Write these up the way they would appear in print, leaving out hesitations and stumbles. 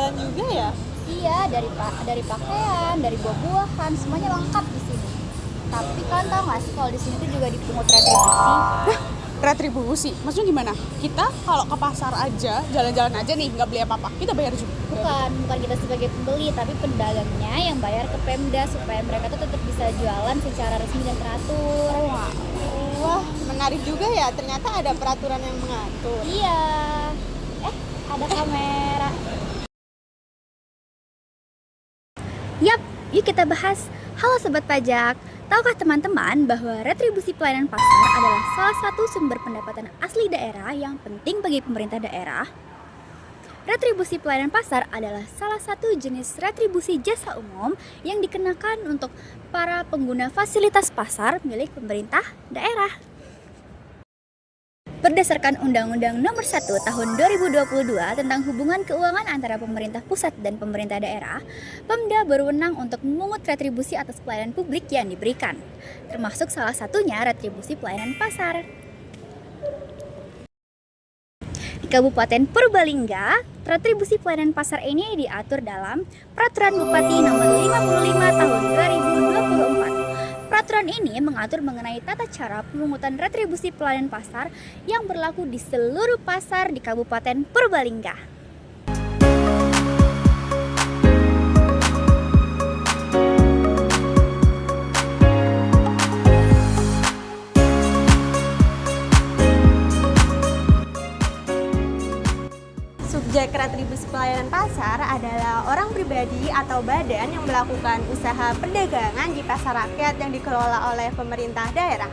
jualan juga ya? Iya, dari pakaian, dari buah-buahan, semuanya lengkap di sini. Tapi kan tau nggak sih kalau di sini tuh juga dipungut retribusi. Retribusi? Maksudnya gimana? Kita kalau ke pasar aja, jalan-jalan aja nih, nggak beli apa-apa, kita bayar juga? Bukan kita sebagai pembeli, tapi pedagangnya yang bayar ke Pemda supaya mereka tuh tetap bisa jualan secara resmi dan teratur. Wah, menarik juga ya. Ternyata ada peraturan yang mengatur. Iya. Ada kamera. Yap, yuk kita bahas. Halo Sobat Pajak, tahukah teman-teman bahwa retribusi pelayanan pasar adalah salah satu sumber pendapatan asli daerah yang penting bagi pemerintah daerah? Retribusi pelayanan pasar adalah salah satu jenis retribusi jasa umum yang dikenakan untuk para pengguna fasilitas pasar milik pemerintah daerah. Berdasarkan Undang-Undang Nomor 1 Tahun 2022 tentang hubungan keuangan antara pemerintah pusat dan pemerintah daerah, Pemda berwenang untuk memungut retribusi atas pelayanan publik yang diberikan, termasuk salah satunya retribusi pelayanan pasar. Di Kabupaten Purbalingga, retribusi pelayanan pasar ini diatur dalam Peraturan Bupati Nomor 55 Tahun 2024. Peraturan ini mengatur mengenai tata cara pemungutan retribusi pelayanan pasar yang berlaku di seluruh pasar di Kabupaten Purbalingga. Subjek retribusi pelayanan pasar adalah orang pribadi atau badan yang melakukan usaha perdagangan di pasar rakyat yang dikelola oleh pemerintah daerah.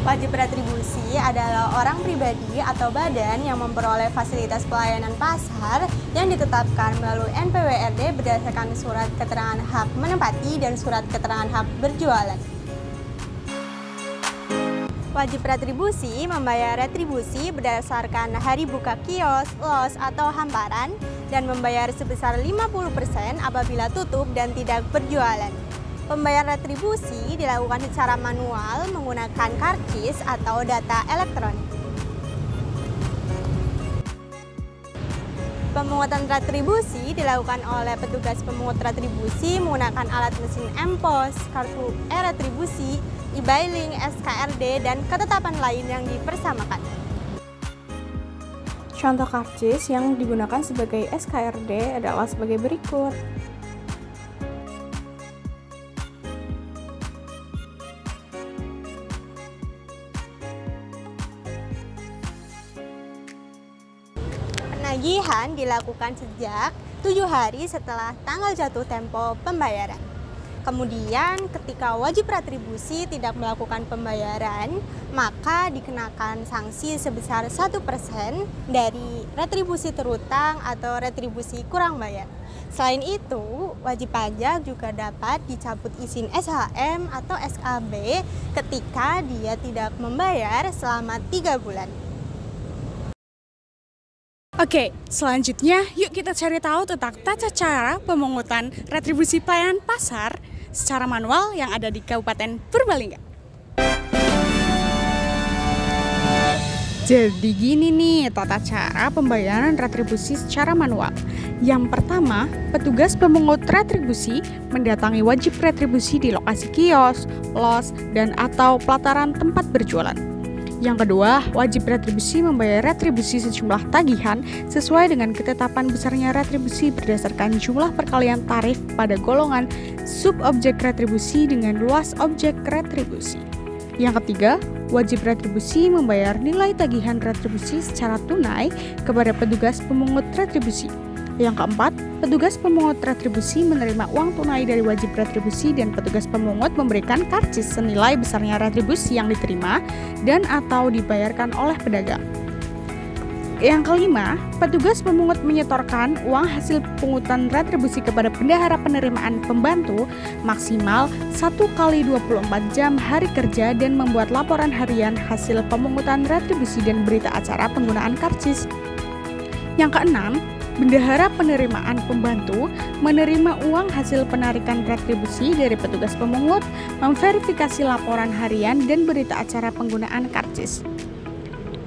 Wajib retribusi adalah orang pribadi atau badan yang memperoleh fasilitas pelayanan pasar yang ditetapkan melalui NPWRD berdasarkan surat keterangan hak menempati dan surat keterangan hak berjualan. Wajib retribusi membayar retribusi berdasarkan hari buka kios, los, atau hamparan dan membayar sebesar 50% apabila tutup dan tidak berjualan. Pembayaran retribusi dilakukan secara manual menggunakan karcis atau data elektronik. Pemungutan retribusi dilakukan oleh petugas pemungut retribusi menggunakan alat mesin M-Pos, kartu e-retribusi, e-billing, SKRD, dan ketetapan lain yang dipersamakan. Contoh karcis yang digunakan sebagai SKRD adalah sebagai berikut. Penagihan dilakukan sejak 7 hari setelah tanggal jatuh tempo pembayaran. Kemudian ketika wajib retribusi tidak melakukan pembayaran, maka dikenakan sanksi sebesar 1% dari retribusi terutang atau retribusi kurang bayar. Selain itu, wajib pajak juga dapat dicabut izin SHM atau SKB ketika dia tidak membayar selama 3 bulan. Oke, selanjutnya yuk kita cari tahu tentang tata cara pemungutan retribusi pelayanan pasar secara manual yang ada di Kabupaten Purbalingga. Jadi gini nih tata cara pembayaran retribusi secara manual. Yang pertama, petugas pemungut retribusi mendatangi wajib retribusi di lokasi kios, los, dan atau pelataran tempat berjualan. Yang kedua, wajib retribusi membayar retribusi sejumlah tagihan sesuai dengan ketetapan besarnya retribusi berdasarkan jumlah perkalian tarif pada golongan subobjek retribusi dengan luas objek retribusi. Yang ketiga, wajib retribusi membayar nilai tagihan retribusi secara tunai kepada petugas pemungut retribusi. Yang keempat, petugas pemungut retribusi menerima uang tunai dari wajib retribusi dan petugas pemungut memberikan karcis senilai besarnya retribusi yang diterima dan atau dibayarkan oleh pedagang. Yang kelima, petugas pemungut menyetorkan uang hasil pungutan retribusi kepada bendahara penerimaan pembantu maksimal 1 kali 24 jam hari kerja dan membuat laporan harian hasil pemungutan retribusi dan berita acara penggunaan karcis. Yang keenam, bendahara penerimaan pembantu menerima uang hasil penarikan retribusi dari petugas pemungut, memverifikasi laporan harian dan berita acara penggunaan karcis.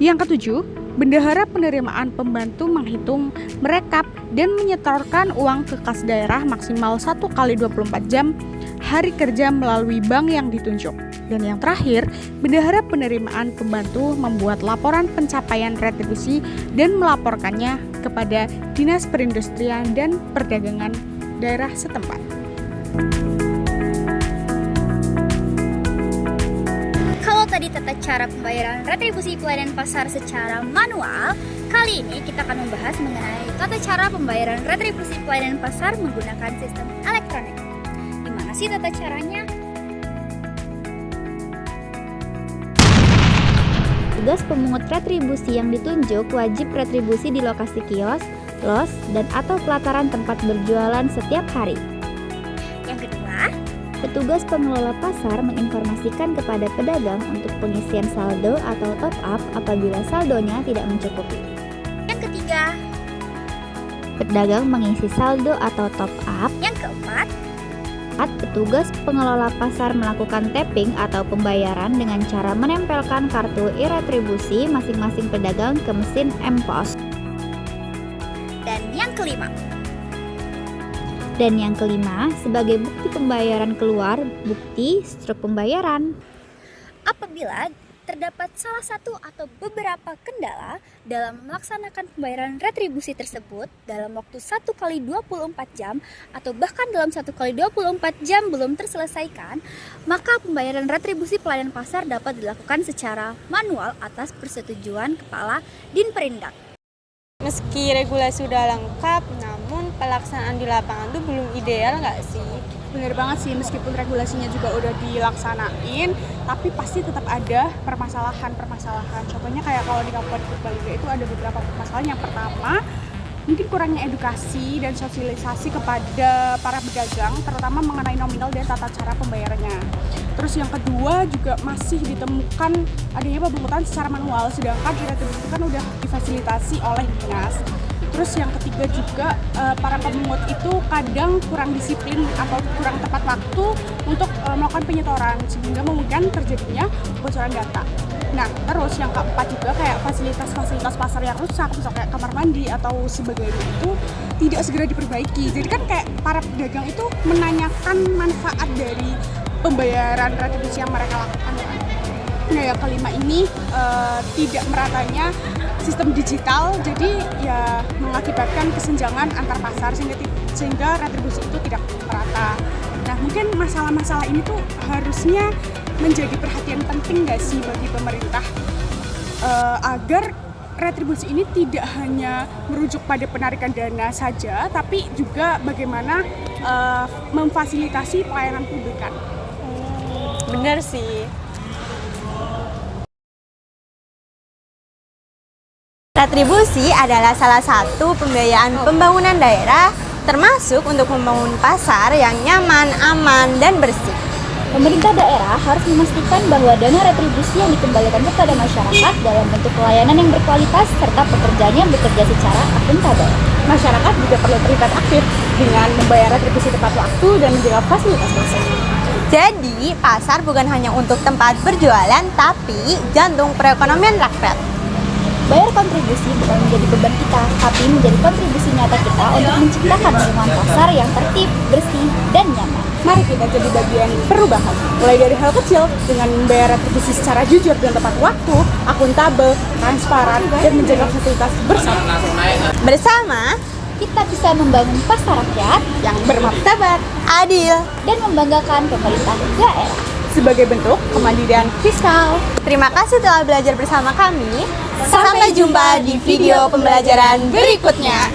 Yang ketujuh, bendahara penerimaan pembantu menghitung, merekap, dan menyetorkan uang ke kas daerah maksimal 1 kali 24 jam hari kerja melalui bank yang ditunjuk. Dan yang terakhir, bendahara penerimaan pembantu membuat laporan pencapaian retribusi dan melaporkannya kepada Dinas Perindustrian dan Perdagangan daerah setempat. Kalau tadi tata cara pembayaran retribusi pelayanan pasar secara manual, kali ini kita akan membahas mengenai tata cara pembayaran retribusi pelayanan pasar menggunakan sistem elektronik. Gimana sih tata caranya? Tugas pemungut retribusi yang ditunjuk wajib retribusi di lokasi kios, los, dan atau pelataran tempat berjualan setiap hari. Yang kedua, petugas pengelola pasar menginformasikan kepada pedagang untuk pengisian saldo atau top up apabila saldonya tidak mencukupi. Yang ketiga, pedagang mengisi saldo atau top up. Yang keempat, petugas pengelola pasar melakukan tapping atau pembayaran dengan cara menempelkan kartu e-retribusi masing-masing pedagang ke mesin M-Pos. Dan yang kelima, sebagai bukti pembayaran keluar bukti struk pembayaran. Apabila terdapat salah satu atau beberapa kendala dalam melaksanakan pembayaran retribusi tersebut dalam waktu 1 kali 24 jam atau bahkan dalam 1 kali 24 jam belum terselesaikan, maka pembayaran retribusi pelayanan pasar dapat dilakukan secara manual atas persetujuan Kepala Dinperindak. Meski regulasi sudah lengkap, namun pelaksanaan di lapangan itu belum ideal nggak sih? Bener banget sih, meskipun regulasinya juga udah dilaksanain, tapi pasti tetap ada permasalahan. Contohnya kayak kalau di Kabupaten Purbalingga itu ada beberapa permasalahan. Yang pertama, mungkin kurangnya edukasi dan sosialisasi kepada para pedagang, terutama mengenai nominal dan tata cara pembayarannya. Terus yang kedua juga masih ditemukan adanya pemungutan secara manual, sedangkan retribusi itu kan udah difasilitasi oleh dinas. Terus yang ketiga juga para pemungut itu kadang kurang disiplin atau kurang tepat waktu untuk melakukan penyetoran sehingga memungkinkan terjadinya kebocoran data. Nah, terus yang keempat juga kayak fasilitas pasar yang rusak, misalnya kayak kamar mandi atau sebagainya itu tidak segera diperbaiki. Jadi kan kayak para pedagang itu menanyakan manfaat dari pembayaran retribusi yang mereka lakukan. Nah, yang kelima ini tidak meratanya sistem digital, jadi ya mengakibatkan kesenjangan antar pasar sehingga retribusi itu tidak merata. Nah, mungkin masalah-masalah ini tuh harusnya menjadi perhatian penting nggak sih bagi pemerintah agar retribusi ini tidak hanya merujuk pada penarikan dana saja, tapi juga bagaimana memfasilitasi pelayanan publikan. Benar sih. Retribusi adalah salah satu pembiayaan pembangunan daerah, termasuk untuk membangun pasar yang nyaman, aman, dan bersih. Pemerintah daerah harus memastikan bahwa dana retribusi yang dikembalikan kepada masyarakat dalam bentuk pelayanan yang berkualitas serta pekerjaannya bekerja secara akuntabel. Masyarakat juga perlu terlibat aktif dengan membayar retribusi tepat waktu dan menjaga fasilitas pasar. Jadi, pasar bukan hanya untuk tempat berjualan, tapi jantung perekonomian rakyat. Bayar kontribusi bukan menjadi beban kita, tapi menjadi kontribusi nyata kita untuk menciptakan lingkungan pasar yang tertib, bersih, dan nyaman. Mari kita jadi bagian perubahan, mulai dari hal kecil dengan membayar retribusi secara jujur dan tepat waktu, akuntabel, transparan, dan menjaga fasilitas bersama. Bersama, kita bisa membangun pasar rakyat yang bermartabat, adil, dan membanggakan pemerintah daerah. Sebagai bentuk kemandirian fiskal. Terima kasih telah belajar bersama kami. Sampai jumpa di video pembelajaran berikutnya.